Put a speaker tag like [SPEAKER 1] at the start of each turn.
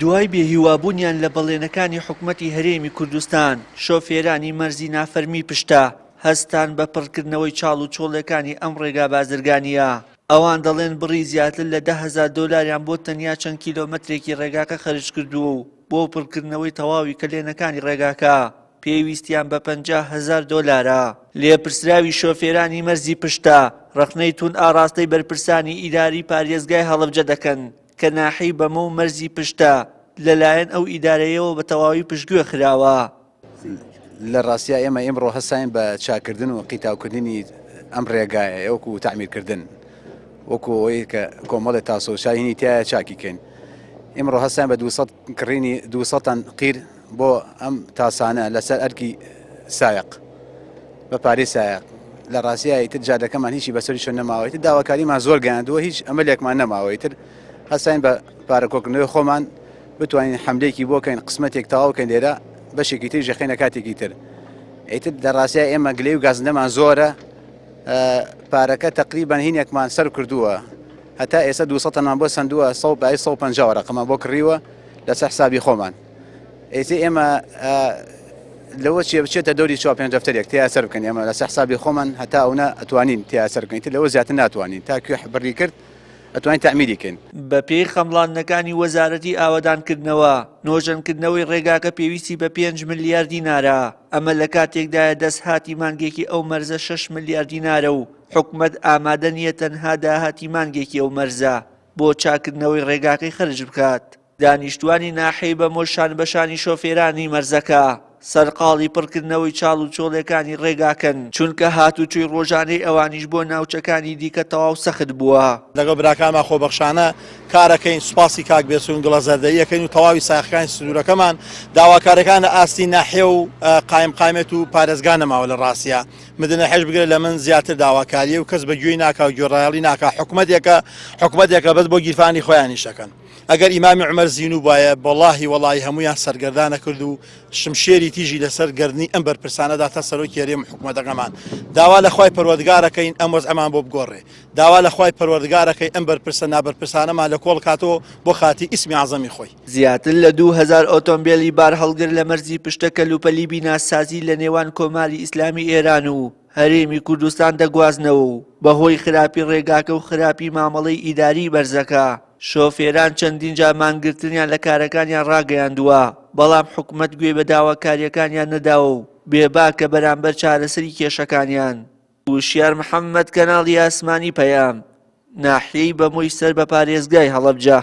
[SPEAKER 1] دوای بێهیوابوونیان لە بەڵێنەکانی حکومەتی هەرێمی کوردستان، شۆفێرانی مەرزی نافەرمی پشتە هەستان بە پڕکردنەوەی چاڵ و چۆڵەکانی ئەم ڕێگا بازرگانیە. ئەوان دەڵێن بڕی زیاتر لە 10,000 دۆلاریان بۆ تەنیا چەند کیلۆمەترێکی ڕێگاکە خەرج کردووە و بۆ پڕکردنەوەی تەواوی کلێنەکانی ڕێگاکە پێویستیان بە 50,000 دۆلارە. لێپرسراوی شۆفێرانی مەرزی پشتە ڕخنەی تون ئاراستەی بەرپرسانی ئیداری پارێزگای هەڵەبجە دەکەن کە ناحی بەمە و مەرزی پشتە لەلایەن ئەو ئیدارەیەوە بە تەواوی پشتگوێ خراوە.
[SPEAKER 2] لە ڕاستیە ئێمە ئێمڕۆ هەستاین بە چاکردن و قیتاوکردنی ئەم ڕێگایە وەکو تعمیرکردن وەکو ئەوەی کە کۆمەڵی تاسۆشاهینی تایە چاکیکەین. ئێمڕۆ هەستاین بە 200 کڕینی 200 قیر بۆ ئەم تاسانە لەسەر ئەرکی سایق بە پارەی سایق. لە ڕاستیە تر جادەکەمان هیچی بەسەری شو نەماوەیتر، داواکاریمان زۆر گەیاندووە، هیچ ئەمەلێکمان نەماوەیتر. هەستاین بە پارەکۆکردنەوەی خۆمان بتوانین حەملەیەکی بۆکەین، قسمەتێک تەواوکەین لێرە، بەشێکی تر ژەخێنە کاتێکی تر. ئیتر لە ڕاستیە ئێمە گلەی و گازندەمان زۆرە، پارەکە تقریبان هینێکمان سەر کردووە، هەتا ئێستا 200مان بۆ سندووە 150 ڕقەمان بۆ کڕیوە لەسەر حسابی خۆمان. ئێستا ئێمە لەوە چێ بچێتە دەوری 4-5 دەفتەرێک تیا سەر بکەین، ئێمە لەسەر حسابی خۆمان هەتا ئەوە ئەتوانین تیا سەر بکەین، لەوە زیاتر ناتوانین تا کوێ بڕی کرد ئەتوانین تعمیریکەین.
[SPEAKER 1] بە پێی خەمڵاندنەکانی وەزارەتی ئاوەدانکردنەوە، نۆژەنکردنەوەی ڕێگاکە پێویستی بە 5 ملیار دینارە. ئەمە لە کاتێکدایە دەستهاتی مانگێکی ئەو مەرزە 6 ملیار دینارە و حکومەت ئامادە نییە تەنها داهاتی مانگێکی ئەو مەرزە بۆ چاکردنەوەی ڕێگاکەی خرج بکات. دانیشتوانی ناحەی بە مۆشان بەشانی شۆفێرانی مەرزەکە سەرقاڵی پڕکردنەوەی چاڵ و چۆڵەکانی ڕێگاکەن، چونکە هاتوچووی ڕۆژانەی ئەوانیش بۆ ناوچەکانی دیکە تەواو سەخت بووە.
[SPEAKER 3] لەگەڵ براکانمان خۆبەخشانە کارەکەین، سوپاسی کاک بێسوون گڵە زەردەیەکەین و تەواوی ساخەکانی سنوورەکەمان داواکارەکان لە ئاستی ناحیە و قایمێت و پارێزگا نەماوە لە ڕاستیە. مدنە حێش بگرێت لە من زیاتر داواکاریە و کەس بەگوێی ناکا و گوێڕایەڵی ناکا. حکومەتێکە بەس بۆ گیرفانی خۆیانیشەکەن. ئەگەر ئیمامی عومەر زینوو بایە وەڵاهی هەمویان سەرگەردانە کرد و شمشێری تیژی لەسەر گەردنی ئەم بەرپرسانەدا تا سەرۆکی هەرێمی حکومەتەکەمان. داوا لە خوای پەروەردگارەکەین ئەم وەزعەمان بۆ بگۆڕێ، داوا لە خوای پەروەردگارەکەی ئەم بەرپرسە نابەرپرسانەمان لە کۆڵ کاتەوە بۆ خاتی ئیسمی عەزەمی خۆی.
[SPEAKER 1] زیاتر لە 2000 ئۆتۆمبیلی بار هەڵگر لە مەرزی پشتە کەلوپەلی بیناسازی لە نێوان کۆماری ئیسلامی ئێران و هەرێمی کوردستان دەگوازنەوە و بەهۆی خراپی ڕێگاکە و خراپی مامەڵەی ئیداری بەرزەکە شۆفێران چەندین جا مانگرتنیان لە کارەکانیان ڕاگەیاندووە، بەڵام حکومەت گوێ بە داواکاریەکانیان نەداوە و بێباکە بەرامبەر چارەسەری کێشەکانیان. وشیار محەممەد، کەناڵی ئاسمانی پەیام، ناحیەی بەمۆی سەر بە پارێزگای هەڵەبجە.